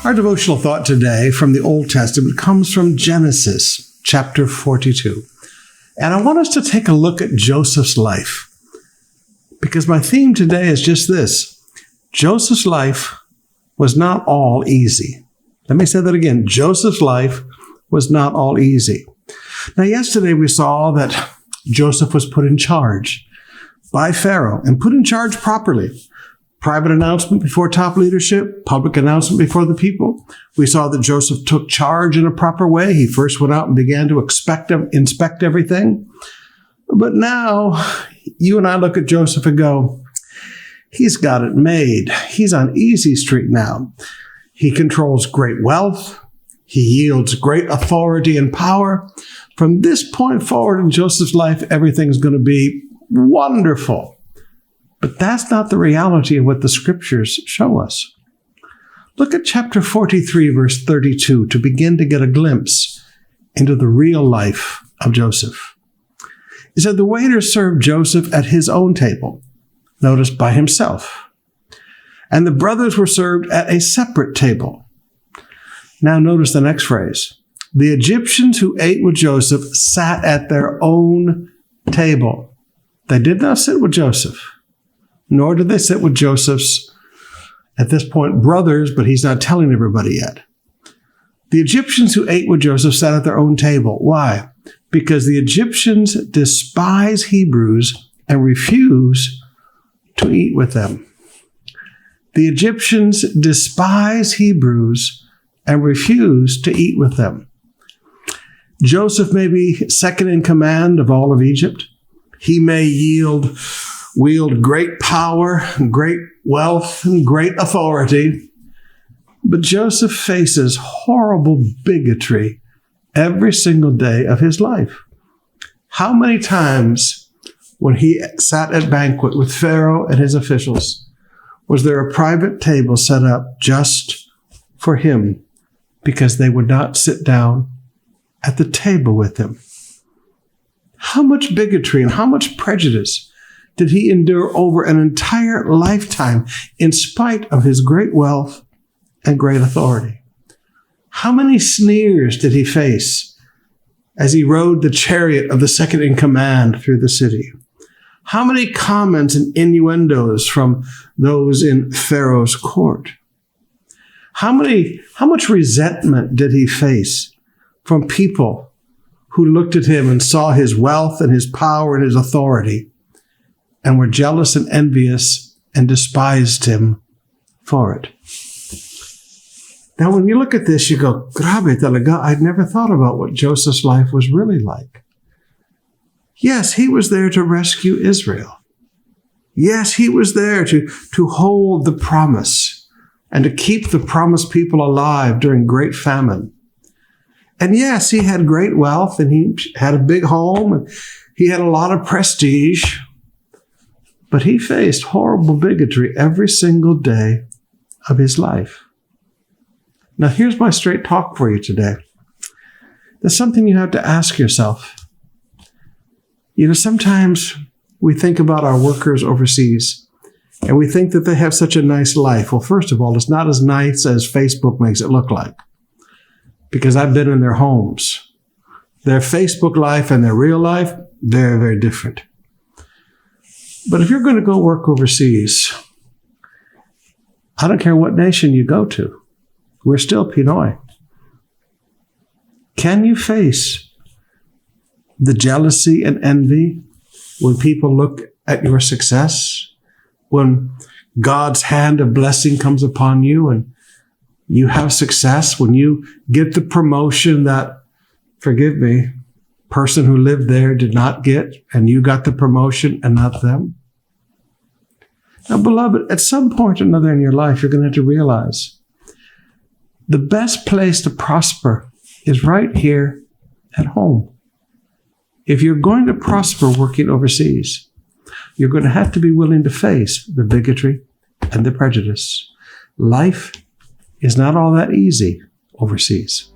Our devotional thought today from the Old Testament comes from Genesis chapter 42. And I want us to take a look at Joseph's life, because my theme today is just this. Joseph's life was not all easy. Let me say that again. Joseph's life was not all easy. Now, yesterday we saw that Joseph was put in charge by Pharaoh and put in charge properly. Private announcement before top leadership, public announcement before the people. We saw that Joseph took charge in a proper way. He first went out and began to inspect everything. But now you and I look at Joseph and go, he's got it made. He's on easy street now. He controls great wealth. He yields great authority and power. From this point forward in Joseph's life, everything's going to be wonderful. But that's not the reality of what the scriptures show us. Look at chapter 43, verse 32, to begin to get a glimpse into the real life of Joseph. It said, the waiter served Joseph at his own table, notice by himself. And the brothers were served at a separate table. Now notice the next phrase. The Egyptians who ate with Joseph sat at their own table. They did not sit with Joseph, nor did they sit with Joseph's, at this point, brothers, but he's not telling everybody yet. The Egyptians who ate with Joseph sat at their own table. Why? Because the Egyptians despise Hebrews and refuse to eat with them. The Egyptians despise Hebrews and refuse to eat with them. Joseph may be second in command of all of Egypt. He may wield great power, great wealth, and great authority. But Joseph faces horrible bigotry every single day of his life. How many times when he sat at banquet with Pharaoh and his officials, was there a private table set up just for him because they would not sit down at the table with him? How much bigotry and how much prejudice did he endure over an entire lifetime in spite of his great wealth and great authority? How many sneers did he face as he rode the chariot of the second in command through the city? How many comments and innuendos from those in Pharaoh's court? How much resentment did he face from people who looked at him and saw his wealth and his power and his authority and were jealous and envious and despised him for it? Now, when you look at this, you go, grabe talaga, I'd never thought about what Joseph's life was really like. Yes, he was there to rescue Israel. Yes, he was there to hold the promise and to keep the promised people alive during great famine. And yes, he had great wealth and he had a big home and he had a lot of prestige. But he faced horrible bigotry every single day of his life. Now, here's my straight talk for you today. There's something you have to ask yourself. You know, sometimes we think about our workers overseas and we think that they have such a nice life. Well, first of all, it's not as nice as Facebook makes it look like, because I've been in their homes. Their Facebook life and their real life, very, very different. But if you're going to go work overseas, I don't care what nation you go to, we're still Pinoy. Can you face the jealousy and envy when people look at your success, when God's hand of blessing comes upon you and you have success, when you get the promotion that, forgive me, person who lived there did not get, and you got the promotion and not them? Now, beloved, at some point or another in your life, you're going to have to realize the best place to prosper is right here at home. If you're going to prosper working overseas, you're going to have to be willing to face the bigotry and the prejudice. Life is not all that easy overseas.